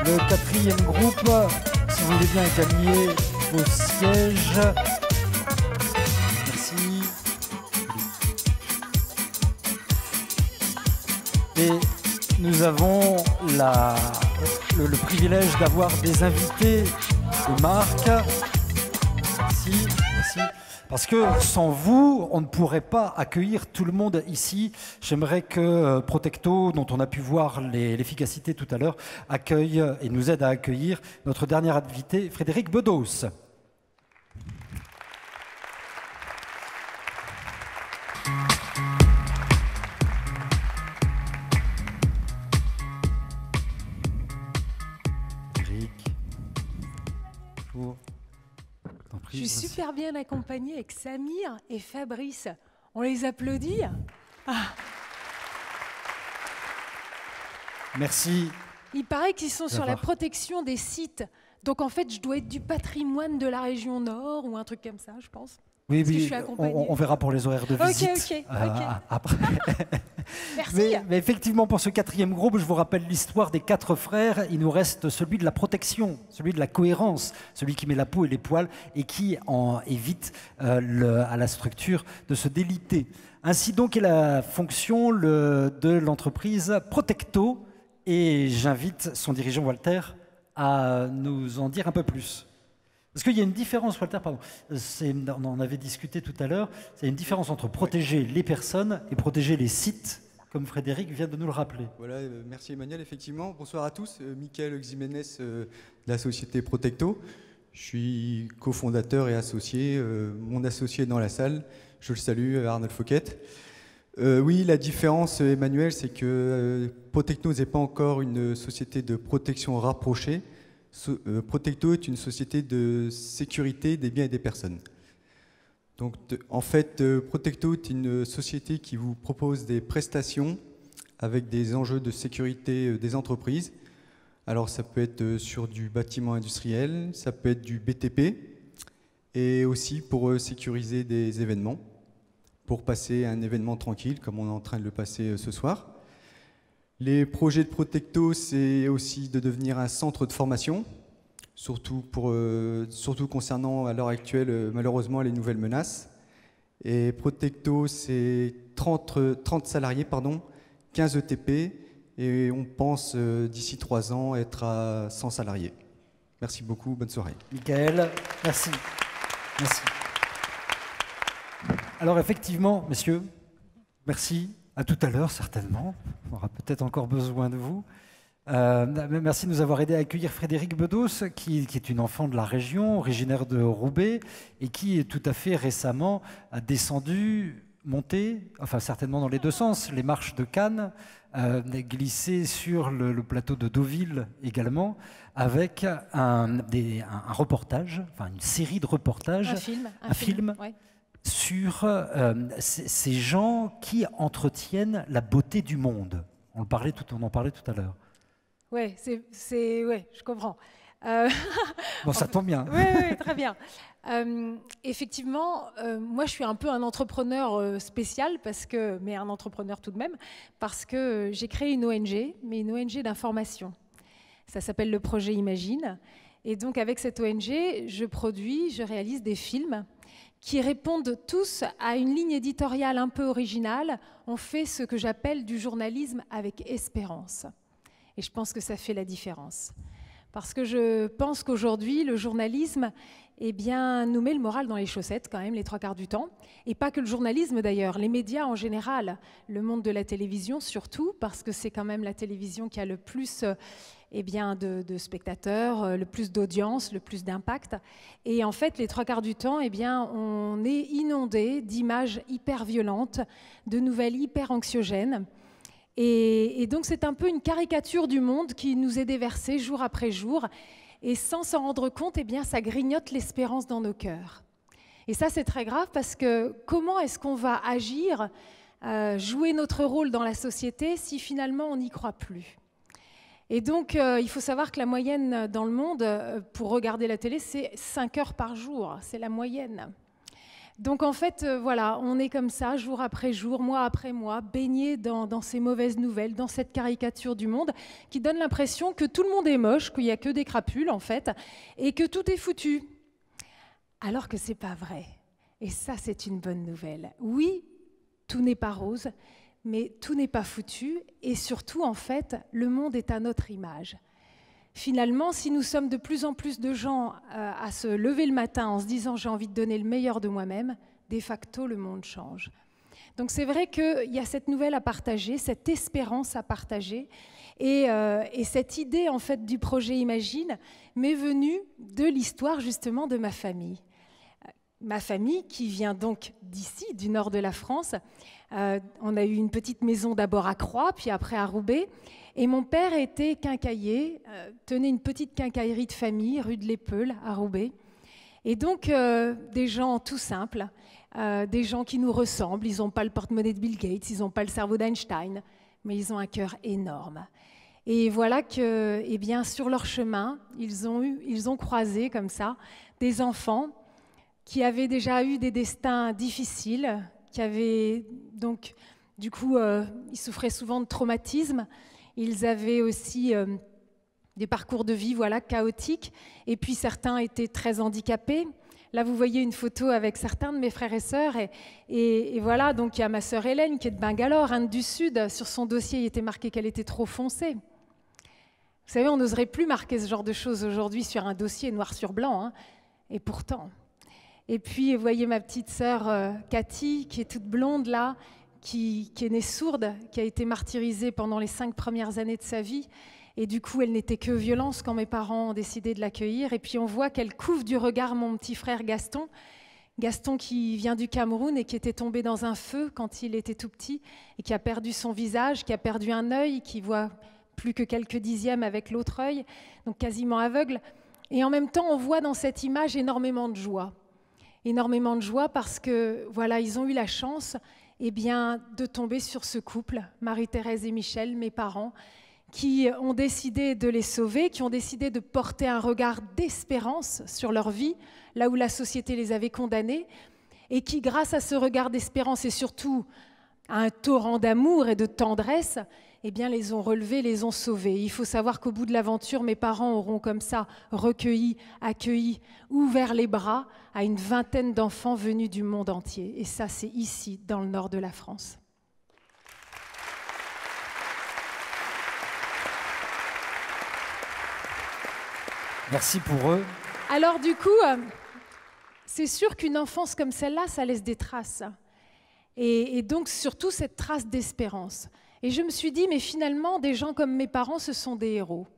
Le quatrième groupe, si vous voulez bien gagner vos sièges. Merci. Et nous avons le privilège d'avoir des invités de marque. Merci, merci. Parce que sans vous, on ne pourrait pas accueillir tout le monde ici. J'aimerais que Protecto, dont on a pu voir l'efficacité tout à l'heure, accueille et nous aide à accueillir notre dernier invité, Frédéric Bedos. Je suis super bien accompagnée avec Samir et Fabrice. On les applaudit. Merci. Il paraît qu'ils sont sur la protection des sites. Donc en fait, je dois être du patrimoine de la région Nord ou un truc comme ça, je pense. Oui, oui, on verra pour les horaires de visite. Ok. Après. Merci. Mais effectivement, pour ce quatrième groupe, je vous rappelle l'histoire des 4 frères. Il nous reste celui de la protection, celui de la cohérence, celui qui met la peau et les poils et qui en évite à la structure de se déliter. Ainsi donc est la fonction de l'entreprise Protecto. Et j'invite son dirigeant Walter à nous en dire un peu plus. Parce qu'il y a une différence, Walter, pardon, on en avait discuté tout à l'heure, il y a une différence entre protéger les personnes et protéger les sites, comme Frédéric vient de nous le rappeler. Voilà, merci Emmanuel, effectivement. Bonsoir à tous, Michael Ximénez de la société Protecto. Je suis cofondateur et associé, mon associé est dans la salle, je le salue, Arnold Fouquet. Oui, la différence, Emmanuel, c'est que Protecto n'est pas encore une société de protection rapprochée. Protecto est une société de sécurité des biens et des personnes. Donc, en fait, Protecto est une société qui vous propose des prestations avec des enjeux de sécurité des entreprises. Alors, ça peut être sur du bâtiment industriel, ça peut être du BTP, et aussi pour sécuriser des événements, pour passer un événement tranquille, comme on est en train de le passer ce soir. Les projets de Protecto, c'est aussi de devenir un centre de formation, surtout concernant à l'heure actuelle, malheureusement, les nouvelles menaces. Et Protecto, c'est 30 salariés, 15 ETP, et on pense d'ici 3 ans être à 100 salariés. Merci beaucoup, bonne soirée. Michael, merci. Merci. Alors effectivement, messieurs, merci. À tout à l'heure, certainement. On aura peut-être encore besoin de vous. Merci de nous avoir aidé à accueillir Frédéric Bedos, qui est une enfant de la région, originaire de Roubaix, et qui, tout à fait récemment, a descendu, monté, enfin certainement dans les deux sens, les marches de Cannes, glissé sur le plateau de Deauville également, avec un reportage, enfin une série de reportages. Un film. Ouais. Sur ces gens qui entretiennent la beauté du monde. On en parlait tout à l'heure. Oui, je comprends. Bon, ça tombe bien. Oui, très bien. Effectivement, moi, je suis un peu un entrepreneur spécial, mais un entrepreneur tout de même, parce que j'ai créé une ONG, mais une ONG d'information. Ça s'appelle le projet Imagine. Et donc, avec cette ONG, je réalise des films qui répondent tous à une ligne éditoriale un peu originale. On fait ce que j'appelle du journalisme avec espérance. Et je pense que ça fait la différence. Parce que je pense qu'aujourd'hui, le journalisme nous met le moral dans les chaussettes quand même, les 3/4 du temps. Et pas que le journalisme d'ailleurs, les médias en général, le monde de la télévision surtout, parce que c'est quand même la télévision qui a le plus de spectateurs, le plus d'audience, le plus d'impact. Et en fait, les 3/4 du temps, on est inondé d'images hyper violentes, de nouvelles hyper anxiogènes. Et donc, c'est un peu une caricature du monde qui nous est déversée jour après jour. Et sans s'en rendre compte, ça grignote l'espérance dans nos cœurs. Et ça, c'est très grave parce que comment est-ce qu'on va agir, jouer notre rôle dans la société si finalement on n'y croit plus ? Et donc, il faut savoir que la moyenne dans le monde, pour regarder la télé, c'est 5 heures par jour. C'est la moyenne. Donc en fait, voilà, on est comme ça, jour après jour, mois après mois, baigné dans ces mauvaises nouvelles, dans cette caricature du monde qui donne l'impression que tout le monde est moche, qu'il n'y a que des crapules en fait, et que tout est foutu. Alors que c'est pas vrai. Et ça, c'est une bonne nouvelle. Oui, tout n'est pas rose, mais tout n'est pas foutu, et surtout, en fait, le monde est à notre image. Finalement, si nous sommes de plus en plus de gens à se lever le matin en se disant « j'ai envie de donner le meilleur de moi-même », de facto, le monde change. Donc c'est vrai qu'il y a cette nouvelle à partager, cette espérance à partager, et cette idée en fait du projet Imagine m'est venue de l'histoire justement de ma famille. Ma famille qui vient donc d'ici, du nord de la France. On a eu une petite maison d'abord à Croix, puis après à Roubaix. Et mon père était quincaillier, tenait une petite quincaillerie de famille, rue de l'Épeule, à Roubaix. Et donc, des gens tout simples, des gens qui nous ressemblent. Ils n'ont pas le porte-monnaie de Bill Gates, ils n'ont pas le cerveau d'Einstein, mais ils ont un cœur énorme. Et voilà que, eh bien, sur leur chemin, ils ont croisé comme ça des enfants qui avaient déjà eu des destins difficiles, qui avaient donc, du coup, ils souffraient souvent de traumatismes. Ils avaient aussi des parcours de vie voilà, chaotiques, et puis certains étaient très handicapés. Là, vous voyez une photo avec certains de mes frères et sœurs, et voilà, donc il y a ma sœur Hélène qui est de Bangalore, Inde du Sud. Sur son dossier, il était marqué qu'elle était trop foncée. Vous savez, on n'oserait plus marquer ce genre de choses aujourd'hui sur un dossier noir sur blanc, hein, et pourtant. Et puis, vous voyez ma petite sœur Cathy, qui est toute blonde là, qui est née sourde, qui a été martyrisée pendant les 5 premières années de sa vie. Et du coup, elle n'était que violence quand mes parents ont décidé de l'accueillir. Et puis, on voit qu'elle couvre du regard mon petit frère Gaston. Gaston qui vient du Cameroun et qui était tombé dans un feu quand il était tout petit et qui a perdu son visage, qui a perdu un œil, qui voit plus que quelques dixièmes avec l'autre œil, donc quasiment aveugle. Et en même temps, on voit dans cette image énormément de joie. Énormément de joie parce que, voilà, ils ont eu la chance eh bien, de tomber sur ce couple, Marie-Thérèse et Michel, mes parents, qui ont décidé de les sauver, qui ont décidé de porter un regard d'espérance sur leur vie, là où la société les avait condamnés, et qui, grâce à ce regard d'espérance et surtout à un torrent d'amour et de tendresse, eh bien, les ont relevés, les ont sauvés. Il faut savoir qu'au bout de l'aventure, mes parents auront comme ça recueilli, accueilli, ouvert les bras à une vingtaine d'enfants venus du monde entier. Et ça, c'est ici, dans le nord de la France. Merci pour eux. Alors du coup, c'est sûr qu'une enfance comme celle-là, ça laisse des traces. Et donc surtout cette trace d'espérance. Et je me suis dit, mais finalement, des gens comme mes parents, ce sont des héros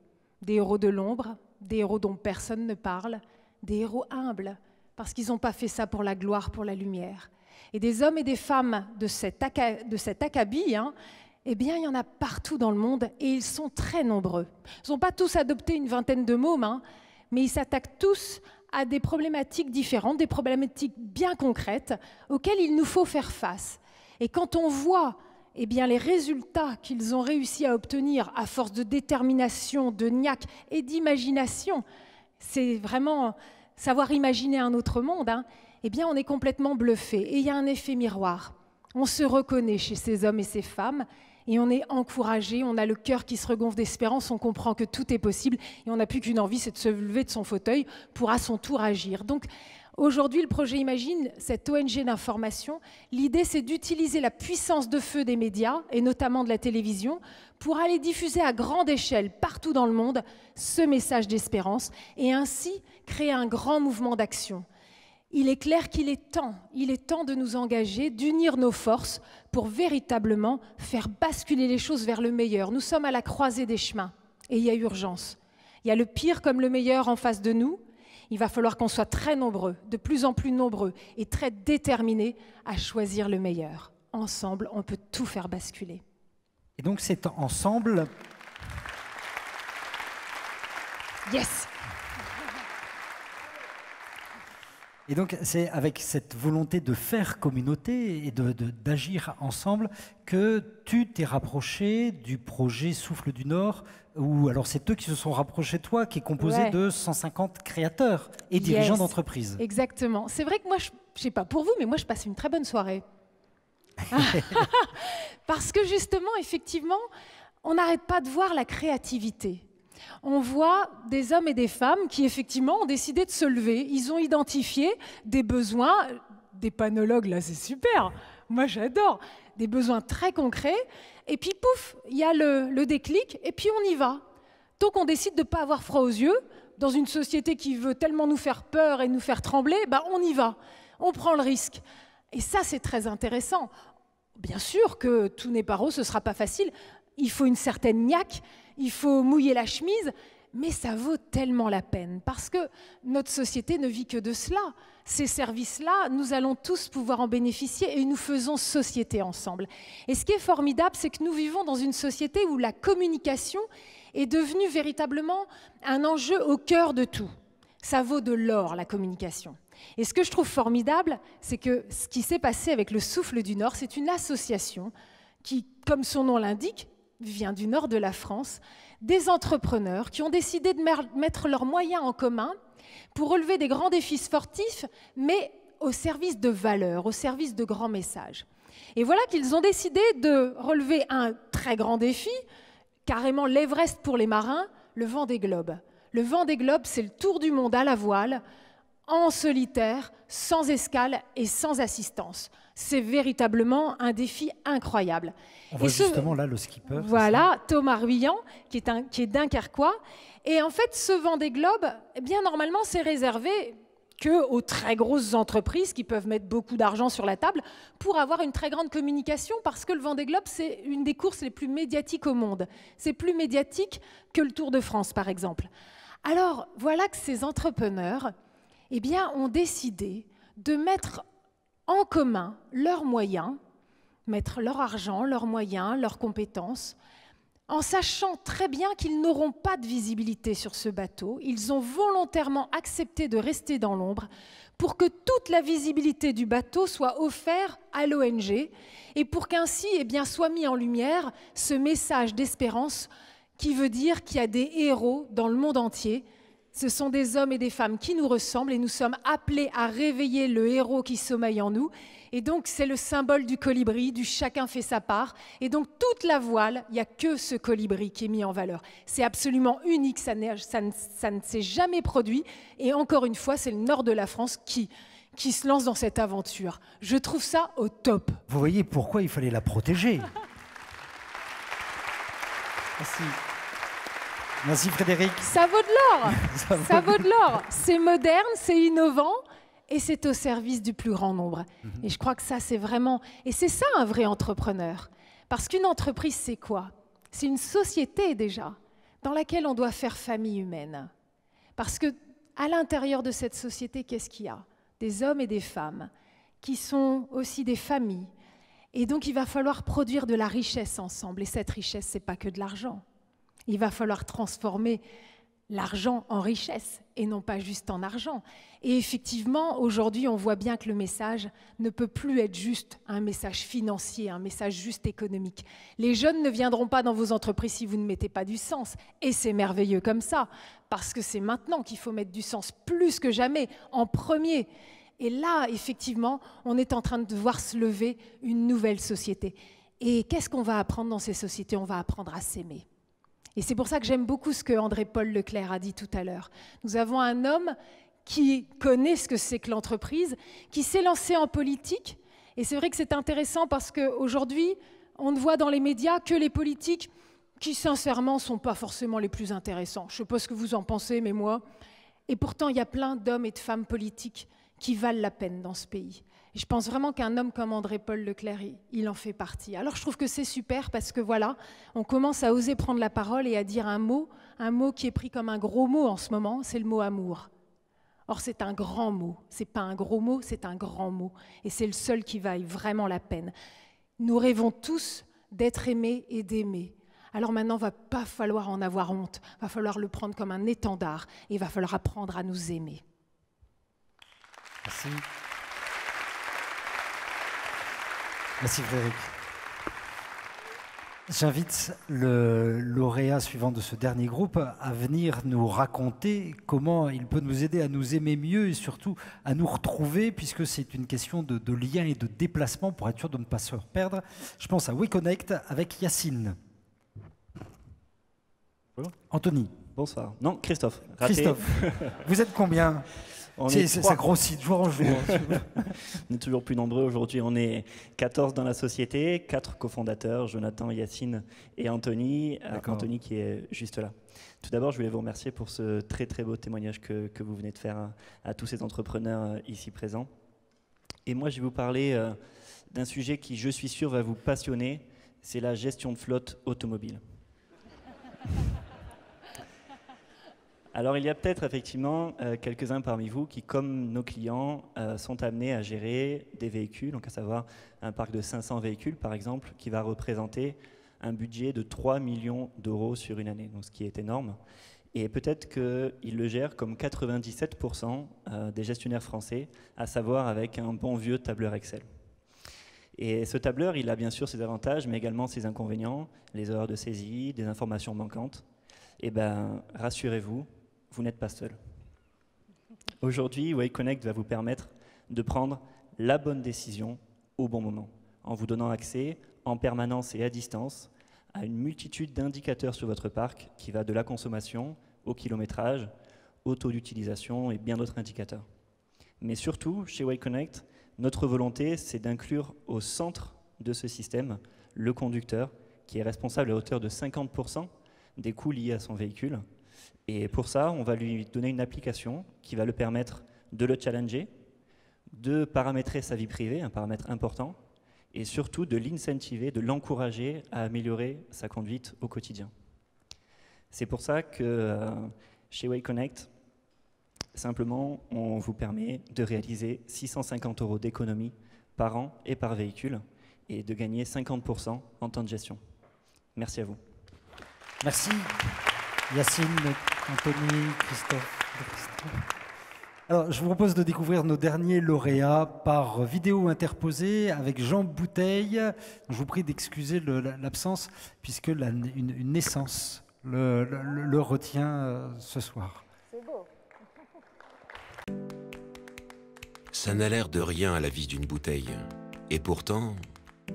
de l'ombre, des héros dont personne ne parle, des héros humbles, parce qu'ils n'ont pas fait ça pour la gloire, pour la lumière. Et des hommes et des femmes de cet acabit, eh bien, il y en a partout dans le monde, et ils sont très nombreux. Ils n'ont pas tous adopté une vingtaine de mômes, mais ils s'attaquent tous à des problématiques différentes, des problématiques bien concrètes, auxquelles il nous faut faire face. Et quand on voit eh bien, les résultats qu'ils ont réussi à obtenir à force de détermination, de niaque et d'imagination, c'est vraiment savoir imaginer un autre monde, eh bien, on est complètement bluffé. Et il y a un effet miroir. On se reconnaît chez ces hommes et ces femmes et on est encouragé, on a le cœur qui se regonfle d'espérance, on comprend que tout est possible et on n'a plus qu'une envie, c'est de se lever de son fauteuil pour à son tour agir. Donc, aujourd'hui, le projet Imagine, cette ONG d'information, l'idée c'est d'utiliser la puissance de feu des médias, et notamment de la télévision, pour aller diffuser à grande échelle, partout dans le monde, ce message d'espérance, et ainsi créer un grand mouvement d'action. Il est clair qu'il est temps de nous engager, d'unir nos forces pour véritablement faire basculer les choses vers le meilleur. Nous sommes à la croisée des chemins, et il y a urgence. Il y a le pire comme le meilleur en face de nous. Il va falloir qu'on soit très nombreux, de plus en plus nombreux et très déterminés à choisir le meilleur. Ensemble, on peut tout faire basculer. Et donc c'est ensemble... Yes! Et donc c'est avec cette volonté de faire communauté et d'agir ensemble que tu t'es rapproché du projet Souffle du Nord, où alors c'est eux qui se sont rapprochés de toi, qui est composé de 150 créateurs et dirigeants d'entreprises. Exactement. C'est vrai que moi, je sais pas pour vous, mais moi je passe une très bonne soirée. Parce que justement, effectivement, on n'arrête pas de voir la créativité. On voit des hommes et des femmes qui, effectivement, ont décidé de se lever. Ils ont identifié des besoins, des panologues, là, c'est super. Moi, j'adore. Des besoins très concrets. Et puis, pouf, il y a le déclic, et puis on y va. Donc, on décide de ne pas avoir froid aux yeux. Dans une société qui veut tellement nous faire peur et nous faire trembler, on y va. On prend le risque. Et ça, c'est très intéressant. Bien sûr que tout n'est pas rose, ce ne sera pas facile. Il faut une certaine niaque, il faut mouiller la chemise, mais ça vaut tellement la peine parce que notre société ne vit que de cela. Ces services-là, nous allons tous pouvoir en bénéficier et nous faisons société ensemble. Et ce qui est formidable, c'est que nous vivons dans une société où la communication est devenue véritablement un enjeu au cœur de tout. Ça vaut de l'or, la communication. Et ce que je trouve formidable, c'est que ce qui s'est passé avec le Souffle du Nord, c'est une association qui, comme son nom l'indique, vient du nord de la France, des entrepreneurs qui ont décidé de mettre leurs moyens en commun pour relever des grands défis sportifs, mais au service de valeurs, au service de grands messages. Et voilà qu'ils ont décidé de relever un très grand défi, carrément l'Everest pour les marins, le Vendée Globe. Le Vendée Globe, c'est le tour du monde à la voile, en solitaire, sans escale et sans assistance. C'est véritablement un défi incroyable. On voit justement là le skipper. Voilà, Thomas Ruyant, qui est dunkerquois. Et en fait, ce Vendée Globe, eh bien, normalement, c'est réservé qu'aux très grosses entreprises qui peuvent mettre beaucoup d'argent sur la table pour avoir une très grande communication, parce que le Vendée Globe, c'est une des courses les plus médiatiques au monde. C'est plus médiatique que le Tour de France, par exemple. Alors, voilà que ces entrepreneurs eh bien, ont décidé de mettre en commun leurs moyens, mettre leur argent, leurs moyens, leurs compétences, en sachant très bien qu'ils n'auront pas de visibilité sur ce bateau. Ils ont volontairement accepté de rester dans l'ombre pour que toute la visibilité du bateau soit offerte à l'ONG et pour qu'ainsi eh bien, soit mis en lumière ce message d'espérance qui veut dire qu'il y a des héros dans le monde entier. Ce sont des hommes et des femmes qui nous ressemblent et nous sommes appelés à réveiller le héros qui sommeille en nous. Et donc, c'est le symbole du colibri, du chacun fait sa part. Et donc, toute la voile, il n'y a que ce colibri qui est mis en valeur. C'est absolument unique, ça ne s'est jamais produit. Et encore une fois, c'est le nord de la France qui se lance dans cette aventure. Je trouve ça au top. Vous voyez pourquoi il fallait la protéger. Merci. Merci Frédéric. Ça vaut de l'or. Ça vaut de l'or. C'est moderne, c'est innovant et c'est au service du plus grand nombre. Et je crois que ça, c'est vraiment... Et c'est ça un vrai entrepreneur. Parce qu'une entreprise, c'est quoi? C'est une société déjà dans laquelle on doit faire famille humaine. Parce que à l'intérieur de cette société, qu'est-ce qu'il y a? Des hommes et des femmes qui sont aussi des familles. Et donc, il va falloir produire de la richesse ensemble. Et cette richesse, c'est pas que de l'argent. Il va falloir transformer l'argent en richesse et non pas juste en argent. Et effectivement, aujourd'hui, on voit bien que le message ne peut plus être juste un message financier, un message juste économique. Les jeunes ne viendront pas dans vos entreprises si vous ne mettez pas du sens. Et c'est merveilleux comme ça, parce que c'est maintenant qu'il faut mettre du sens plus que jamais, en premier. Et là, effectivement, on est en train de voir se lever une nouvelle société. Et qu'est-ce qu'on va apprendre dans ces sociétés? On va apprendre à s'aimer. Et c'est pour ça que j'aime beaucoup ce que André-Paul Leclerc a dit tout à l'heure. Nous avons un homme qui connaît ce que c'est que l'entreprise, qui s'est lancé en politique. Et c'est vrai que c'est intéressant parce qu'aujourd'hui, on ne voit dans les médias que les politiques qui, sincèrement, ne sont pas forcément les plus intéressants. Je ne sais pas ce que vous en pensez, mais moi... Et pourtant, il y a plein d'hommes et de femmes politiques qui valent la peine dans ce pays. Et je pense vraiment qu'un homme comme André-Paul Leclerc, il en fait partie. Alors je trouve que c'est super parce que voilà, on commence à oser prendre la parole et à dire un mot qui est pris comme un gros mot en ce moment, c'est le mot amour. Or c'est un grand mot, c'est pas un gros mot, c'est un grand mot. Et c'est le seul qui vaille vraiment la peine. Nous rêvons tous d'être aimés et d'aimer. Alors maintenant, il ne va pas falloir en avoir honte, il va falloir le prendre comme un étendard et il va falloir apprendre à nous aimer. Merci. Merci Frédéric. J'invite le lauréat suivant de ce dernier groupe à venir nous raconter comment il peut nous aider à nous aimer mieux et surtout à nous retrouver, puisque c'est une question de lien et de déplacement pour être sûr de ne pas se perdre. Je pense à WeConnect avec Yacine. Anthony. Bonsoir. Non, Christophe. Raté. Christophe. Vous êtes combien? Ça grossit de jour en jour. On est toujours plus nombreux aujourd'hui. On est 14 dans la société, 4 cofondateurs, Jonathan, Yacine et Anthony. Anthony qui est juste là. Tout d'abord, je voulais vous remercier pour ce très très beau témoignage que vous venez de faire à tous ces entrepreneurs ici présents. Et moi, je vais vous parler d'un sujet qui, je suis sûr, va vous passionner. C'est la gestion de flotte automobile. Alors, il y a peut-être effectivement quelques-uns parmi vous qui, comme nos clients, sont amenés à gérer des véhicules, donc à savoir un parc de 500 véhicules, par exemple, qui va représenter un budget de 3 millions d'euros sur une année, donc ce qui est énorme. Et peut-être qu'ils le gèrent comme 97% des gestionnaires français, à savoir avec un bon vieux tableur Excel. Et ce tableur, il a bien sûr ses avantages, mais également ses inconvénients, les erreurs de saisie, des informations manquantes. Eh bien, rassurez-vous, vous n'êtes pas seul. Aujourd'hui, WeConnect va vous permettre de prendre la bonne décision au bon moment, en vous donnant accès en permanence et à distance à une multitude d'indicateurs sur votre parc qui va de la consommation au kilométrage, au taux d'utilisation et bien d'autres indicateurs. Mais surtout, chez WeConnect, notre volonté, c'est d'inclure au centre de ce système le conducteur, qui est responsable à hauteur de 50% des coûts liés à son véhicule. Et pour ça, on va lui donner une application qui va le permettre de le challenger, de paramétrer sa vie privée, un paramètre important, et surtout de l'incentiver, de l'encourager à améliorer sa conduite au quotidien. C'est pour ça que chez WeConnect, simplement, on vous permet de réaliser 650 € d'économie par an et par véhicule, et de gagner 50% en temps de gestion. Merci à vous. Merci Yacine, Anthony, Christophe. Alors, je vous propose de découvrir nos derniers lauréats par vidéo interposée avec Jean Bouteille. Je vous prie d'excuser l'absence puisque une naissance le retient ce soir. C'est beau. Ça n'a l'air de rien à la vie d'une bouteille. Et pourtant,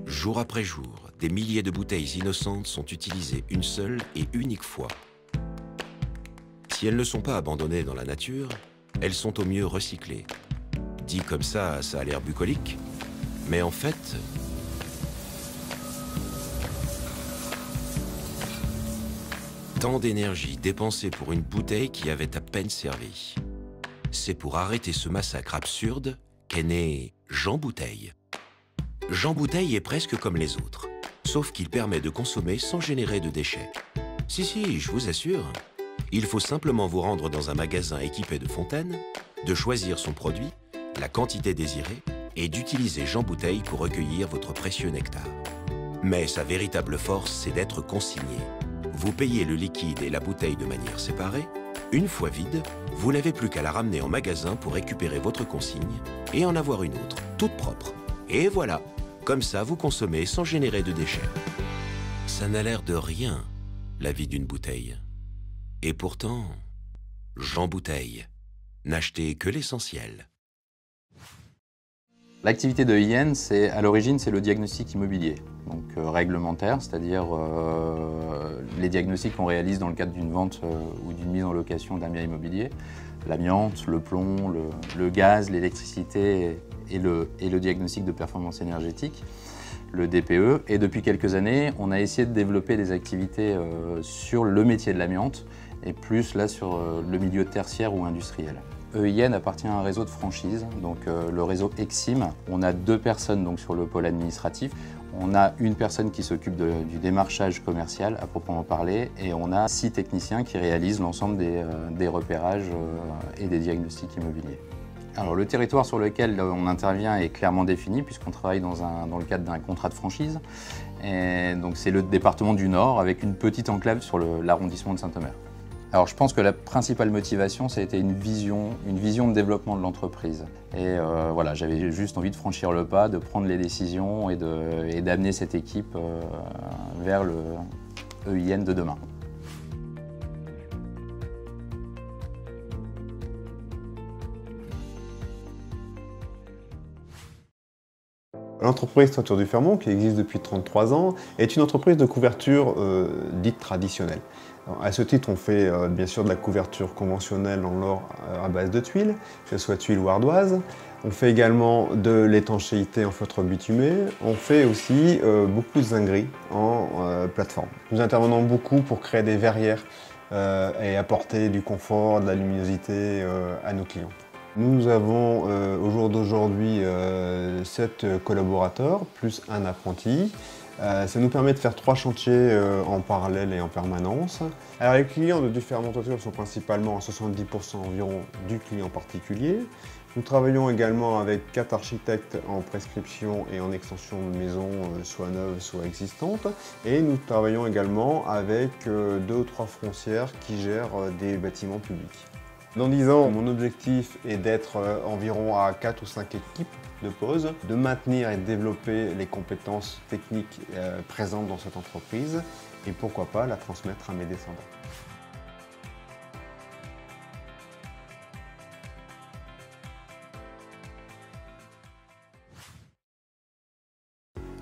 jour après jour, des milliers de bouteilles innocentes sont utilisées une seule et unique fois. Si elles ne sont pas abandonnées dans la nature, elles sont au mieux recyclées. Dit comme ça, ça a l'air bucolique, mais en fait... Tant d'énergie dépensée pour une bouteille qui avait à peine servi. C'est pour arrêter ce massacre absurde qu'est né Jean Bouteille. Jean Bouteille est presque comme les autres, sauf qu'il permet de consommer sans générer de déchets. Si, je vous assure. Il faut simplement vous rendre dans un magasin équipé de fontaines, de choisir son produit, la quantité désirée et d'utiliser Jean Bouteille pour recueillir votre précieux nectar. Mais sa véritable force, c'est d'être consigné. Vous payez le liquide et la bouteille de manière séparée. Une fois vide, vous n'avez plus qu'à la ramener en magasin pour récupérer votre consigne et en avoir une autre, toute propre. Et voilà, comme ça vous consommez sans générer de déchets. Ça n'a l'air de rien, la vie d'une bouteille. Et pourtant, Jean Bouteille, n'achetez que l'essentiel. L'activité de IN, à l'origine, c'est le diagnostic immobilier, donc réglementaire, c'est-à-dire les diagnostics qu'on réalise dans le cadre d'une vente ou d'une mise en location d'un bien immobilier. L'amiante, le plomb, le gaz, l'électricité et le diagnostic de performance énergétique, le DPE. Et depuis quelques années, on a essayé de développer des activités sur le métier de l'amiante et plus là sur le milieu tertiaire ou industriel. EIN appartient à un réseau de franchises, donc le réseau Exim. On a 2 personnes donc, sur le pôle administratif. On a une personne qui s'occupe du démarchage commercial à proprement parler et on a 6 techniciens qui réalisent l'ensemble des repérages et des diagnostics immobiliers. Alors le territoire sur lequel on intervient est clairement défini puisqu'on travaille dans le cadre d'un contrat de franchise. Et donc c'est le département du Nord avec une petite enclave sur l'arrondissement de Saint-Omer. Alors je pense que la principale motivation, ça a été une vision de développement de l'entreprise. Et voilà, j'avais juste envie de franchir le pas, de prendre les décisions et d'amener cette équipe vers le EIN de demain. L'entreprise Toiture du Fermont, qui existe depuis 33 ans, est une entreprise de couverture dite traditionnelle. Alors, à ce titre, on fait bien sûr de la couverture conventionnelle en LOR à base de tuiles, que ce soit tuiles ou ardoises. On fait également de l'étanchéité en feutre bitumé. On fait aussi beaucoup de zingueries en plateforme. Nous intervenons beaucoup pour créer des verrières et apporter du confort, de la luminosité à nos clients. Nous avons au jour d'aujourd'hui 7 collaborateurs plus un apprenti. Ça nous permet de faire 3 chantiers en parallèle et en permanence. Alors les clients de Dufermont Toiture sont principalement à 70% environ du client particulier. Nous travaillons également avec 4 architectes en prescription et en extension de maisons, soit neuves, soit existantes. Et nous travaillons également avec 2 ou 3 foncières qui gèrent des bâtiments publics. Dans 10 ans, mon objectif est d'être environ à 4 ou 5 équipes de pose, de maintenir et de développer les compétences techniques présentes dans cette entreprise et pourquoi pas la transmettre à mes descendants.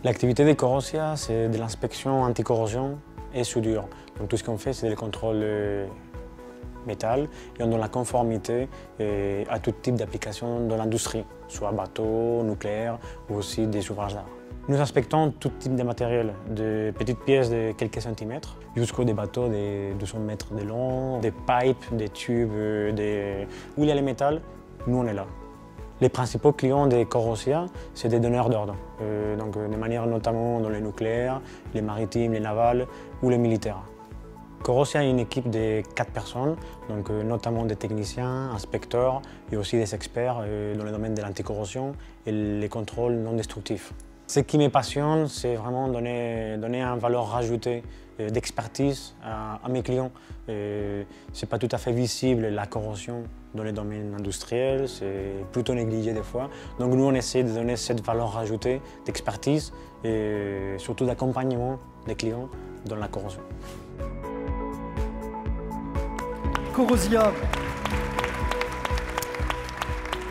L'activité de Corrosia, c'est de l'inspection anti-corrosion et soudure. Donc tout ce qu'on fait, c'est le contrôle métal et on donne la conformité à tout type d'application de l'industrie, soit bateau, nucléaire ou aussi des ouvrages d'art. Nous inspectons tout type de matériel, de petites pièces de quelques centimètres jusqu'aux des bateaux de 200 mètres de long, des pipes, des tubes, où il y a le métal, nous on est là. Les principaux clients de Corrosia, c'est des donneurs d'ordre, donc de manière notamment dans le nucléaire, les maritimes, les navals ou les militaires. Corrosia est une équipe de 4 personnes, donc notamment des techniciens, inspecteurs et aussi des experts dans le domaine de l'anticorrosion et les contrôles non destructifs. Ce qui me passionne, c'est vraiment donner une valeur rajoutée d'expertise à mes clients. Ce n'est pas tout à fait visible la corrosion dans le domaine industriel, c'est plutôt négligé des fois. Donc nous, on essaie de donner cette valeur rajoutée d'expertise et surtout d'accompagnement des clients dans la corrosion. Corrosia,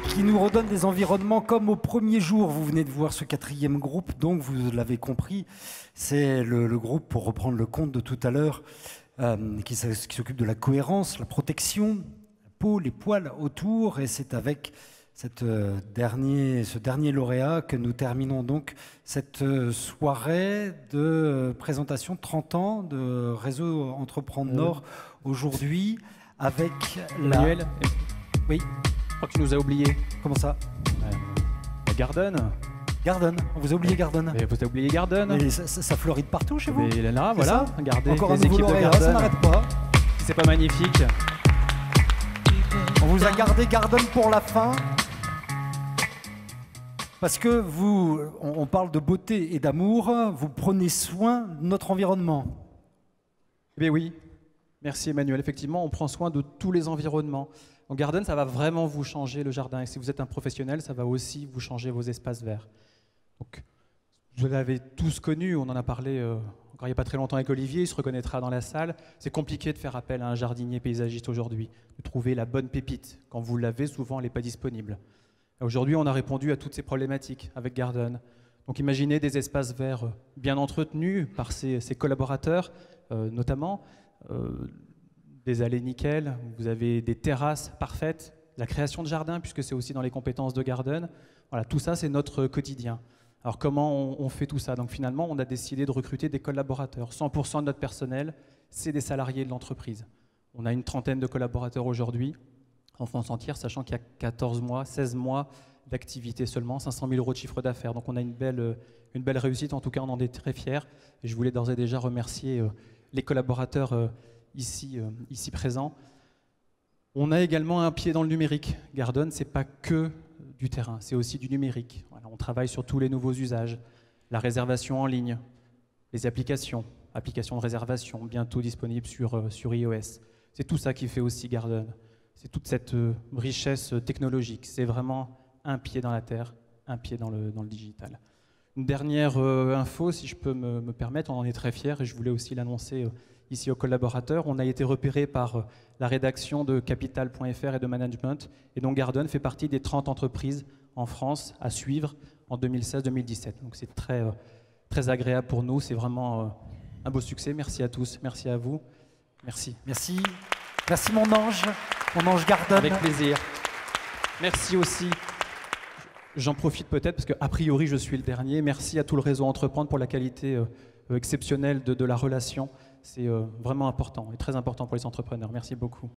qui nous redonne des environnements comme au premier jour. Vous venez de voir ce 4e groupe, donc vous l'avez compris, c'est le groupe, pour reprendre le compte de tout à l'heure, qui s'occupe de la cohérence, la protection, la peau, les poils autour, et c'est avec ce dernier lauréat que nous terminons donc cette soirée de présentation 30 ans de Réseau Entreprendre Nord aujourd'hui. Avec Manuel, Oui. Je crois que tu nous as oublié. Comment ça? Garden. Garden, on vous a oublié Garden. Mais vous avez oublié Garden. Et ça fleurit partout chez vous. Mais là, voilà, regardez encore les un nouveau équipes de lauréat, Garden. ça n'arrête pas. C'est pas magnifique. On vous a gardé Garden pour la fin. Parce que on parle de beauté et d'amour, vous prenez soin de notre environnement. Eh bien oui. Merci Emmanuel. Effectivement, on prend soin de tous les environnements. En Garden, ça va vraiment vous changer le jardin. Et si vous êtes un professionnel, ça va aussi vous changer vos espaces verts. Donc, vous l'avez tous connu, on en a parlé encore il n'y a pas très longtemps avec Olivier, il se reconnaîtra dans la salle. C'est compliqué de faire appel à un jardinier paysagiste aujourd'hui, de trouver la bonne pépite. Quand vous l'avez, souvent, elle n'est pas disponible. Aujourd'hui, on a répondu à toutes ces problématiques avec Garden. Donc imaginez des espaces verts bien entretenus par ses collaborateurs, notamment. Des allées nickel, vous avez des terrasses parfaites, la création de jardins, puisque c'est aussi dans les compétences de Garden. Voilà, tout ça, c'est notre quotidien. Alors comment on fait tout ça? Donc finalement, on a décidé de recruter des collaborateurs. 100% de notre personnel, c'est des salariés de l'entreprise. On a une trentaine de collaborateurs aujourd'hui, en France entière, sachant qu'il y a 14 mois, 16 mois d'activité seulement, 500 000 € de chiffre d'affaires. Donc on a une belle réussite, en tout cas on en est très fiers. Et je voulais d'ores et déjà remercier les collaborateurs ici présents. On a également un pied dans le numérique. Garden, ce n'est pas que du terrain, c'est aussi du numérique. Voilà, on travaille sur tous les nouveaux usages, la réservation en ligne, les applications de réservation bientôt disponibles sur iOS. C'est tout ça qui fait aussi Garden. C'est toute cette richesse technologique. C'est vraiment un pied dans la terre, un pied dans le digital. Une dernière info, si je peux me permettre, on en est très fiers et je voulais aussi l'annoncer ici aux collaborateurs. On a été repéré par la rédaction de Capital.fr et de Management, et donc Garden fait partie des 30 entreprises en France à suivre en 2016-2017. Donc c'est très, très agréable pour nous, c'est vraiment un beau succès. Merci à tous, merci à vous. Merci. Merci. Merci mon ange Garden. Avec plaisir. Merci aussi. J'en profite peut-être parce qu'a priori je suis le dernier. Merci à tout le réseau Entreprendre pour la qualité exceptionnelle de la relation. C'est vraiment important et très important pour les entrepreneurs. Merci beaucoup.